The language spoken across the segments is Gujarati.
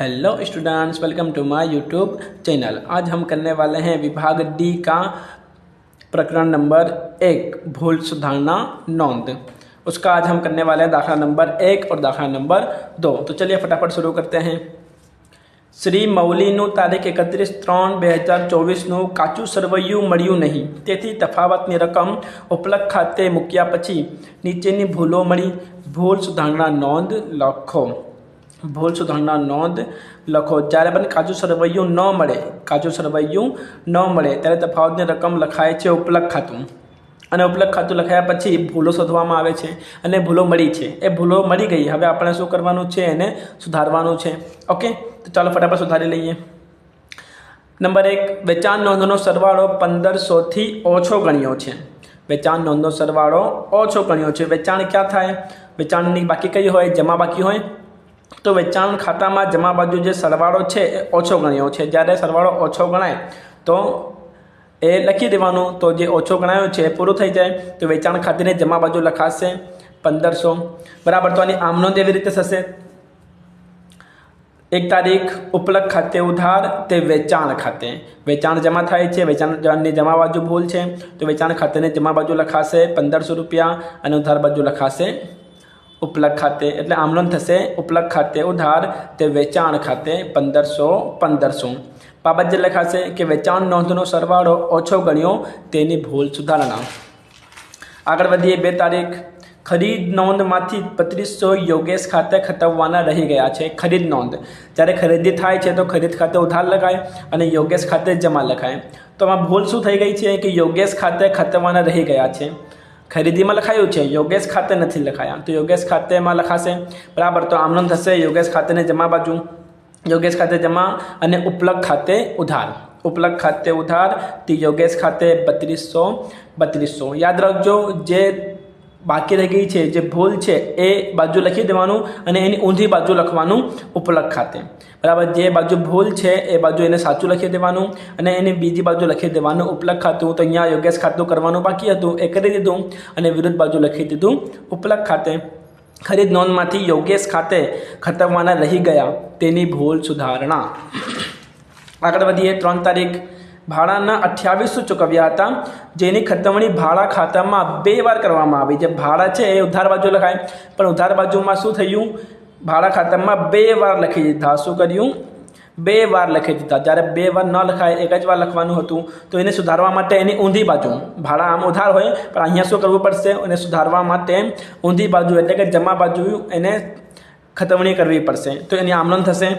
Hello students, welcome to my YouTube channel. आज हम करने वाले हैं विभाग डी का प्रकरण नंबर 1 भूल सुधारना नोंद। उसका आज हम करने वाले हैं दाखला नंबर 1 और दाखला नंबर 2। तो चलिए फटाफट शुरू करते हैं। શ્રી મૌલીનું તારીખ 31/3/2024નું કાચું સરવૈયું મળ્યું નહીં, તેથી તફાવતની રકમ ઉપલબ્ધ ખાતે મૂક્યા પછી નીચેની ભૂલો મળી। ભૂલ સુધારણા નોંધ લખો। ભૂલ સુધારણા નોંધ લખો। જ્યારે પણ કાચું સરવૈયું ન મળે ત્યારે તફાવતની રકમ લખાય છે ઉપલબ્ધ ખાતું, અને ઉપલબ્ધ ખાતું લખાયા પછી ભૂલો શોધવામાં આવે છે અને ભૂલો મળી છે। એ ભૂલો મળી ગઈ, હવે આપણે શું કરવાનું છે, એને સુધારવાનું છે। ઓકે, તો ચાલો ફટાફટ સુધારી લઈએ। નંબર 1, વેચાણ નોંધનો સરવાળો 1500થી ઓછો ગણ્યો છે। વેચાણ નોંધનો સરવાળો ઓછો ગણ્યો છે। વેચાણ ક્યાં થાય? વેચાણની બાકી કઈ હોય? જમા બાકી હોય। તો વેચાણ ખાતામાં જમા બાજુ જે સરવાળો છે એ ઓછો ગણ્યો છે। જ્યારે સરવાળો ઓછો ગણાય તો એ લખી દેવાનું। તો જે ઓછો ગણાયો છે એ પૂરું થઈ જાય તો વેચાણ ખાતાની જમા બાજુ લખાશે 1500 બરાબર। તો આની આમ નોંધ એવી રીતે થશે। 1 તારીખ ઉપલબ્ધ ખાતે ઉધાર તે વેચાણ ખાતે, વેચાણ જમા થાય છે, વેચાણની જમા બાજુ ભૂલ છે તો વેચાણ ખાતાની જમા બાજુ લખાશે 1500 રૂપિયા અને ઉધાર બાજુ લખાશે ઉપલબ્ધ ખાતે। એટલે આમ નોંધ થશે ઉપલબ્ધ ખાતે ઉધાર તે વેચાણ ખાતે 1500। બાબત જે લખાશે કે વેચાણ નોંધનો સરવાળો ઓછો ગણ્યો તેની ભૂલ સુધારણા। આગળ વધીએ। 2 તારીખ ખરીદ નોંધમાંથી 3200 યોગેશ ખાતે ખતવવાના રહી ગયા છે। ખરીદ નોંધ, જ્યારે ખરીદી થાય છે તો ખરીદ ખાતે ઉધાર લખાય અને યોગેશ ખાતે જમા લખાય। તો આમાં ભૂલ શું થઈ ગઈ છે કે યોગેશ ખાતે ખતવવાના રહી ગયા છે। ખરીદીમાં લખાયું છે, યોગેશ ખાતે નથી લખાયા, તો યોગેશ ખાતેમાં લખાશે બરાબર। તો આમ નોંધ થશે યોગેશ ખાતેને જમા બાજુ, યોગેશ ખાતે જમા અને ઉપલબ્ધ ખાતે ઉધાર, ઉપલબ્ધ ખાતે ઉધાર તે યોગેશ ખાતે 3200। યાદ રાખજો, જે બાકી રહી ગઈ છે, જે ભૂલ છે એ બાજુ લખી દેવાનું અને એની ઊંધી બાજુ લખવાનું ઉપલબ્ધ ખાતે બરાબર। જે બાજુ ભૂલ છે એ બાજુ એને સાચું લખી દેવાનું અને એની બીજી બાજુ લખી દેવાનું ઉપલબ્ધ ખાતું। તો અહીંયા યોગેશ ખાતું કરવાનું બાકી હતું એ કરી દીધું અને વિરુદ્ધ બાજુ લખી દીધું ઉપલબ્ધ ખાતે। ખરીદ નોંધમાંથી યોગેશ ખાતે ખતવવાના રહી ગયા તેની ભૂલ સુધારણા। આગળ વધીએ। 3 તારીખ ભાડાના 2800 ચૂકવ્યા હતા, જેની ખતવણી ભાડા ખાતામાં 2 વાર કરવામાં આવી। જે ભાડા છે એ ઉધાર બાજુ લખાય, પણ ઉધાર બાજુમાં શું થયું, ભાડા ખાતામાં 2 વાર લખી દીધા। શું કર્યું? 2 વાર લખી દીધા। જ્યારે 2 વાર ન લખાય, એક જ વાર લખવાનું હતું, તો એને સુધારવા માટે એની ઊંધી બાજુ, ભાડા આમ ઉધાર હોય પણ અહીંયા શું કરવું પડશે, એને સુધારવા માટે ઊંધી બાજુ એટલે કે જમા બાજુ એને ખતવણી કરવી પડશે। તો એની આમ નોંધ થશે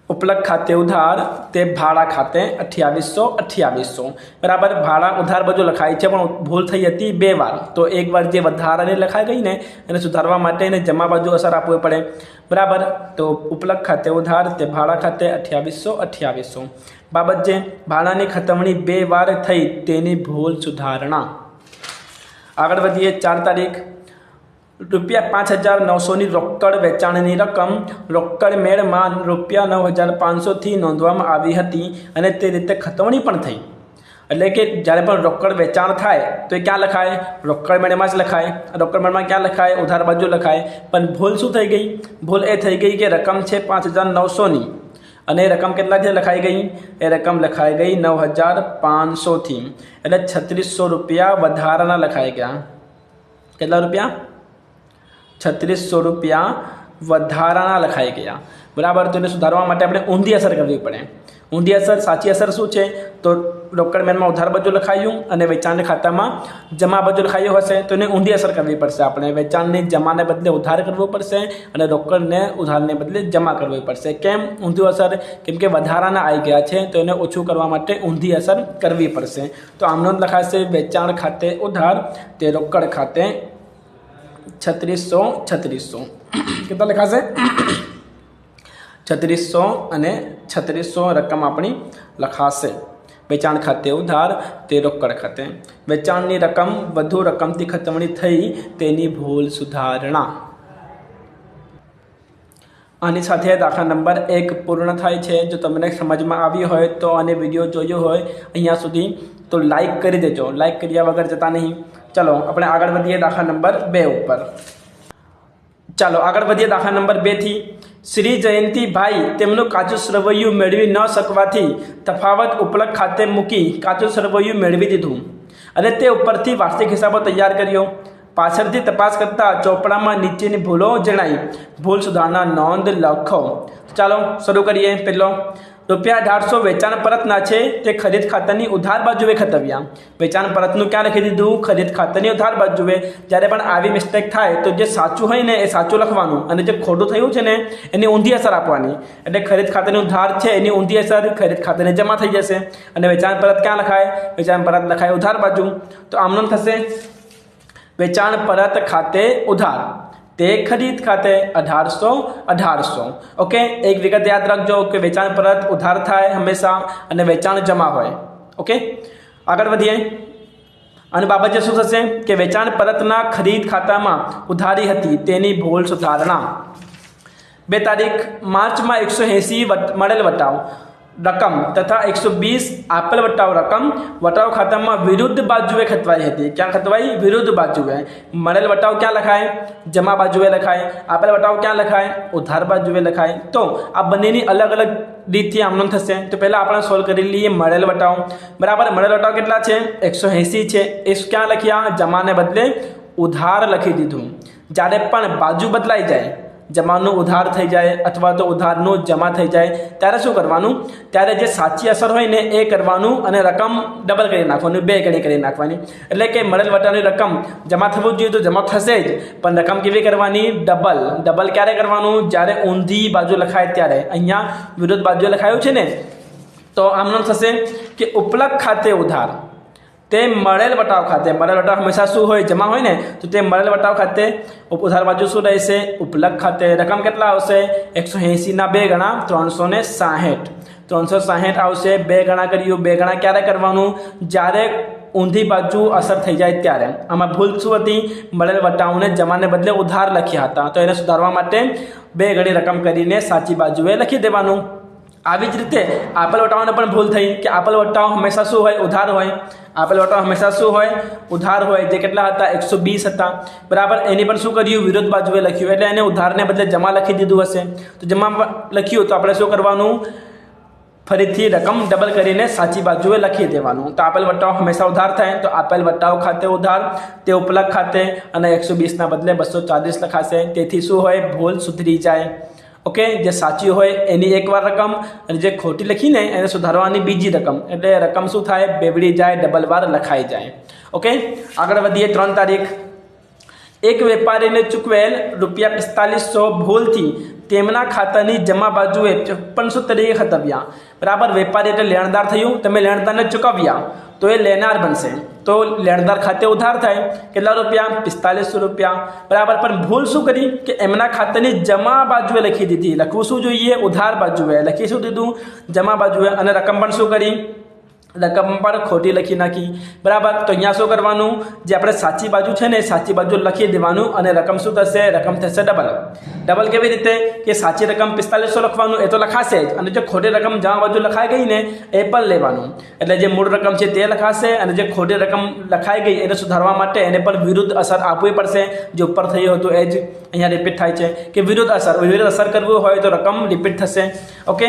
ઉપલબ્ધ ખાતે ઉધાર તે ભાડા ખાતે 2800 બરાબર। ભાડા ઉધાર બાજુ લખાય છે પણ ભૂલ થઈ હતી 2 વાર, તો એક વાર જે વધારાની લખાઈ ગઈ ને એને સુધારવા માટે એને જમા બાજુ અસર આપવી પડે બરાબર। તો ઉપલબ્ધ ખાતે ઉધાર તે ભાડા ખાતે 2800। બાબત જે ભાડાની ખતવણી 2 વાર થઈ તેની ભૂલ સુધારણા। આગળ વધીએ। 4 તારીખ ₹5900ની રોકડ વેચાણની રકમ રોકડ મેળમાં ₹9500થી નોંધવામાં આવી હતી અને તે રીતે ખતવણી પણ થઈ। એટલે કે જ્યારે પણ રોકડ વેચાણ થાય તો એ ક્યાં લખાય? રોકડ મેળમાં જ લખાય। રોકડ મેળમાં ક્યાં લખાય? ઉધાર બાજુ લખાય। પણ ભૂલ શું થઈ ગઈ? ભૂલ એ થઈ ગઈ કે રકમ છે 5900ની અને એ રકમ કેટલાથી લખાઈ ગઈ? એ રકમ લખાઈ ગઈ 9500થી, એટલે 3600 રૂપિયા વધારાના લખાઈ ગયા। કેટલા રૂપિયા? 3600 રૂપિયા વધારાના લખાઈ ગયા બરાબર। તો એને સુધારવા માટે આપણે ઊંધી અસર કરવી પડે। ઊંધી અસર, સાચી અસર શું છે? તો રોકડ મેળમાં ઉધાર બાજુ લખાયું અને વેચાણ ખાતામાં જમા બાજુ લખાયું હશે તો એને ઊંધી અસર કરવી પડશે। આપણે વેચાણની જમાને બદલે ઉધાર કરવું પડશે અને રોકડને ઉધારને બદલે જમા કરવી પડશે। કેમ ઊંધી અસર? કેમ કે વધારાના આવી ગયા છે તો એને ઓછું કરવા માટે ઊંધી અસર કરવી પડશે। તો આમ નોંધ લખાશે વેચાણ ખાતે ઉધાર તે રોકડ ખાતે 3600 કેટલા લખાશે? 3600 અને 3600 રકમ આપણી લખાશે। વેચાણ ખાતે ઉધાર તે રોકડ ખાતે, વેચાણની રકમ વધુ રકમથી ખતવણી થઈ તેની ભૂલ સુધારણા। આની સાથે દાખલા નંબર 1 પૂર્ણ થાય છે। જો તમને સમજમાં આવી હોય તો અને વિડીયો જોયો હોય અહીંયા સુધી તો લાઈક કરી દેજો, લાઈક કર્યા વગર જતા નહીં। ચલો આપણે આગળ વધીએ દાખલા નંબર 2 ઉપર। ચાલો આગળ વધીએ દાખલા નંબર 2 થી। શ્રી જયંતિભાઈ તેમનું કાચું સરવૈયું મેળવી ન શકવાથી તફાવત ઉપલક ખાતે મૂકી કાચું સરવૈયું મેળવી દીધું અને તે ઉપરથી વાર્ષિક હિસાબો તૈયાર કર્યો. પાછળથી તપાસ કરતા ચોપડામાં નીચેની ભૂલો જણાઈ. ભૂલ સુધારણા નોંધ લખો. ચાલો શરૂ કરીએ. પહેલો, ₹1850 વેચાણ પરતના છે તે ખરીદ ખાતાની ઉધાર બાજુએ ખતવ્યા. વેચાણ પરતનું ક્યાં લખી દીધું? ખરીદ ખાતાની ઉધાર બાજુએ. જ્યારે પણ આવી મિસ્ટેક થાય તો જે સાચું હોય ને એ સાચું લખવાનું અને જે ખોટું થયું છે ને એની ઊંધી અસર આપવાની. એટલે ખરીદ ખાતાની ઉધાર છે એની ઊંધી અસર ખરીદ ખાતાને જમા થઈ જશે. અને વેચાણ પરત ક્યાં લખાય? વેચાણ પરત લખાય ઉધાર બાજુ. તો આમનું થશે વેચાણ પરત ખાતે ઉધાર તે ખરીદ ખાતે 1800. ઓકે, એક વિગત યાદ રાખજો કે વેચાણ પરત ઉધાર થાય હંમેશા અને વેચાણ જમા હોય. ઓકે, આગળ વધીએ. અને બાબતે શું થશે કે વેચાણ પરતના ખરીદ ખાતામાં ઉધારી હતી તેની ભૂલ સુધારણા. 2 તારીખ માર્ચમાં 180 મળેલ વટાવ રકમ તથા 120 આપેલ વટાવ રકમ વટાવ ખાતામાં વિરુદ્ધ બાજુએ ખતવાઈ હતી. ક્યાં ખતવાઈ? વિરુદ્ધ બાજુએ. મળેલ વટાવ ક્યાં લખાય? જમા બાજુએ લખાય. આપેલ વટાવ ક્યાં લખાય? ઉધાર બાજુએ લખાય. તો આ બંનેની અલગ અલગ રીતથી આમનું થશે. તો પહેલાં આપણે સોલ્વ કરી લઈએ મળેલ વટાવ. બરાબર, મળેલ વટાવ કેટલા છે? 180 છે. એ ક્યાં લખ્યા? જમાને બદલે ઉધાર લખી દીધું. જ્યારે પણ બાજુ બદલાઈ જાય, જમાનું ઉધાર થઈ જાય અથવા તો ઉધારનું જમા થઈ જાય, ત્યારે શું કરવાનું? ત્યારે જે સાચી અસર હોય ને એ કરવાનું અને રકમ ડબલ કરી નાખવાની, 2 ગણી કરી નાખવાની. એટલે કે મળેલ વટાવની રકમ જમા થવું જોઈએ તો જમા થશે જ, પણ રકમ કેવી કરવાની? ડબલ ક્યારે કરવાનું? જ્યારે ઊંધી બાજુ લખાય ત્યારે. અહીંયા વિરુદ્ધ બાજુએ લખાયું છે ને, તો આમનું થશે કે ઉપલક ખાતે ઉધાર તે મળેલ વટાવ ખાતે. મળેલ વટાવ હંમેશા શું હોય? જમા હોય ને, તો તે મળેલ વટાવ ખાતે ઉધાર બાજુ શું રહેશે? ઉપલક ખાતે. રકમ કેટલા આવશે? 180ના 2 ગણા 360. 360 આવશે. 2 ગણા કર્યું. 2 ગણા ક્યારે કરવાનું? જ્યારે ઊંધી બાજુ અસર થઈ જાય ત્યારે. આમાં ભૂલ શું હતી? મળેલ વટાવને જમાને બદલે ઉધાર લખ્યા હતા. તો એને સુધારવા માટે 2 ગણી રકમ કરીને સાચી બાજુએ લખી દેવાનું. આવી જ રીતે આપેલ વટાવને પણ ભૂલ થઈ કે આપેલ વટાવ હંમેશા શું હોય? ઉધાર હોય. આપેલ વટાવ હંમેશા શું હોય? ઉધાર હોય. જે કેટલા હતા? 120 હતા. બરાબર, એની પણ શું કર્યું? વિરુદ્ધ બાજુએ લખ્યું. એટલે એને ઉધારને બદલે જમા લખી દીધું હશે. તો જમા લખ્યું તો આપણે શું કરવાનું? ફરીથી રકમ ડબલ કરીને સાચી બાજુએ લખી દેવાનું. તો આપેલ વટાવ હંમેશા ઉધાર થાય, તો આપેલ વટાવ ખાતે ઉધાર તે ઉપલક ખાતે અને 120ના બદલે 240 લખાશે. તેથી શું હોય? ભૂલ સુધરી જાય. ઓકે, જે સાચી હોય એની એકવાર રકમ અને જે ખોટી લખીને એને સુધારવાની બીજી રકમ. એટલે રકમ શું થાય? બેવડી જાય, ડબલ વાર લખાઈ જાય. ઓકે, આગળ વધીએ. 3 તારીખ એક વેપારીને ચૂકવેલ ₹4500 ભૂલથી તેમના ખાતાની જમા બાજુએ 5500 તરીકે ખતવ્યા. બરાબર, વેપારી એટલે લેણદાર થયું. તમે લેણદારને ચૂકવ્યા તો એ લેનાર બનશે. તો લેણદાર ખાતે ઉધાર થાય. કેટલા રૂપિયા? ₹4500. બરાબર, પણ ભૂલ શું કરી કે એમના ખાતાની જમા બાજુએ લખી દીધી. લખવું શું જોઈએ? ઉધાર બાજુએ. લખી શું દીધું? જમા બાજુએ. અને રકમ પણ શું કરી? રકમ પણ ખોટી લખી નાખી. બરાબર, તો અહીંયા શું કરવાનું? જે આપણે સાચી બાજુ છે ને સાચી બાજુ લખી દેવાનું અને રકમ શું થશે? રકમ થશે ડબલ. કેવી રીતે? કે સાચી રકમ 4500 લખવાનું, એ તો લખાશે જ, અને જે ખોટી રકમ જમા બાજુ લખાઈ ગઈ ને એ પણ લેવાનું. એટલે જે મૂળ રકમ છે તે લખાશે અને જે ખોટી રકમ લખાઈ ગઈ એને સુધારવા માટે એને પણ વિરુદ્ધ અસર આપવી પડશે. જે ઉપર થયું હતું એ જ અહીંયા રિપીટ થાય છે કે વિરુદ્ધ અસર કરવું હોય તો રકમ રિપીટ થશે. ઓકે,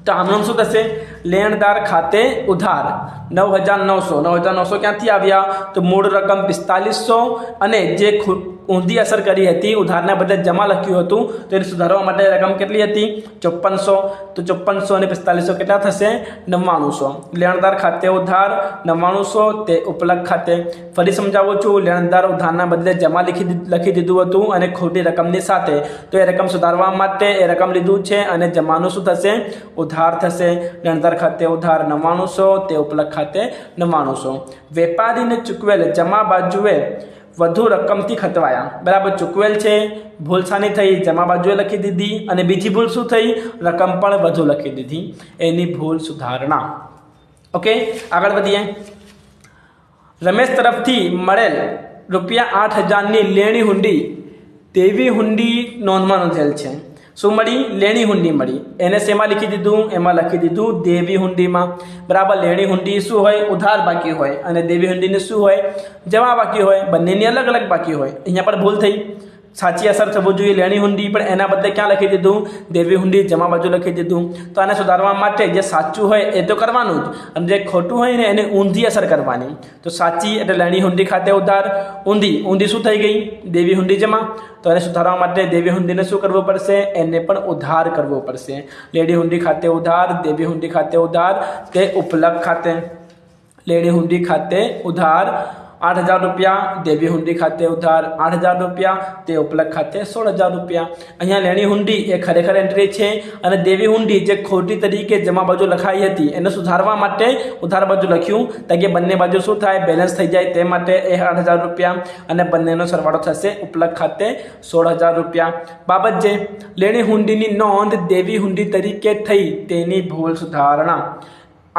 તો આમનું શું થશે? લેણદાર ખાતે ઉધાર 9900 ક્યાંથી આવ્યા? તો મૂળ રકમ 4500 અને જે ઊંધી અસર કરી હતી ઉધારના બદલે જમા લખ્યું હતું તો એને સુધારવા માટે રકમ કેટલી હતી? 5400. તો 5400 અને 4500 કેટલા થશે? 9900. લેણદાર ખાતે ઉધાર 9900 તે ઉપલક ખાતે. ફરી સમજાવું છું, લેણદાર ઉધારના બદલે જમા લખી દીધું હતું અને ખોટી રકમની સાથે. તો એ રકમ સુધારવા માટે એ રકમ લીધું છે અને જમાનું શું થશે? ઉધાર થશે. લેણદાર ખાતે ઉધાર 9900 તે ઉપલક ખાતે 9900. વેપારીને ચૂકવેલ જમા બાજુએ વધુ રકમથી ખતવાયા. બરાબર, ચૂકવેલ છે, ભૂલ શાની થઈ? જમા બાજુએ લખી દીધી. અને બીજી ભૂલ શું થઈ? રકમ પણ વધુ લખી દીધી. એની ભૂલ સુધારણા. ઓકે, આગળ વધીએ. રમેશ તરફથી મળેલ ₹8000ની લેણી હુંડી તેવી હુંડી નોંધમાં નોંધેલ છે. શું મળી? લેણી હુંડી મળી. એને શેમાં લખી દીધું? એમાં લખી દીધું દેવી હુંડીમાં. બરાબર, લેણી હુંડી શું હોય? ઉધાર બાકી હોય. અને દેવી હુંડીને શું હોય? જમા બાકી હોય. બંનેની અલગ અલગ બાકી હોય. અહીંયા પર ભૂલ થઈ. સાચી અસર થવું જોઈએ લેણી હુંડી, પણ એના બદલે ક્યાં લખી દીધું? દેવી હુંડી જમા બાજુ લખી દીધું. તો આને સુધારવા માટે જે સાચું હોય એ તો કરવાનું જ, અને જે ખોટું હોય ને એને ઊંધી અસર કરવાની. તો સાચી એટલે લેણી હુંડી ખાતે ઉધાર, ઊંધી શું થઈ ગઈ? દેવી હુંડી જમા. તો એને સુધારવા માટે દેવી હુંડીને શું કરવું પડશે? એને પણ ઉધાર કરવો પડશે. લેણી હુંડી ખાતે ઉધાર, દેવી હુંડી ખાતે ઉધાર તે ઉપલક ખાતે. લેણી હુંડી ખાતે ઉધાર 8,000 રૂપિયા, દેવી હુંડી ખાતે ઉધાર 8,000 રૂપિયા, તે ઉપલક ખાતે 16,000 રૂપિયા. અહીંયા લેણી હુંડી એ ખરેખર એન્ટ્રી છે, અને દેવી હુંડી જે ખોટી તરીકે જમા બાજુ લખાઈ હતી એને સુધારવા માટે ઉધાર બાજુ લખ્યું, તાકે બંને બાજુ શું થાય? બેલેન્સ થઈ જાય તે માટે એ 8,000 રૂપિયા, અને બંનેનો સરવાળો થશે ઉપલક ખાતે 16,000 રૂપિયા. બાબત જે લેણી હુંડીની નોંધ દેવી હુંડી તરીકે થઈ તેની ભૂલ સુધારણા.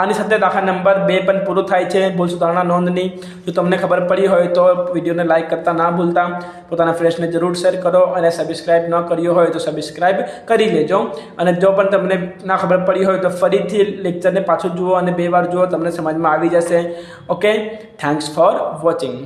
આની સાથે દાખલા નંબર 2 પણ પૂરું થાય છે, ભૂલ સુધારણા નોંધની. જો તમને ખબર પડી હોય તો વિડીયોને લાઇક કરતા ના ભૂલતા, પોતાના ફ્રેન્ડ્સને જરૂર શેર કરો, અને સબસ્ક્રાઇબ ન કર્યો હોય તો સબસ્ક્રાઇબ કરી લેજો. અને જો પણ તમને ના ખબર પડી હોય તો ફરીથી લેક્ચરને પાછું જુઓ અને 2 વાર જુઓ, તમને સમજમાં આવી જશે. Okay, thanks for watching.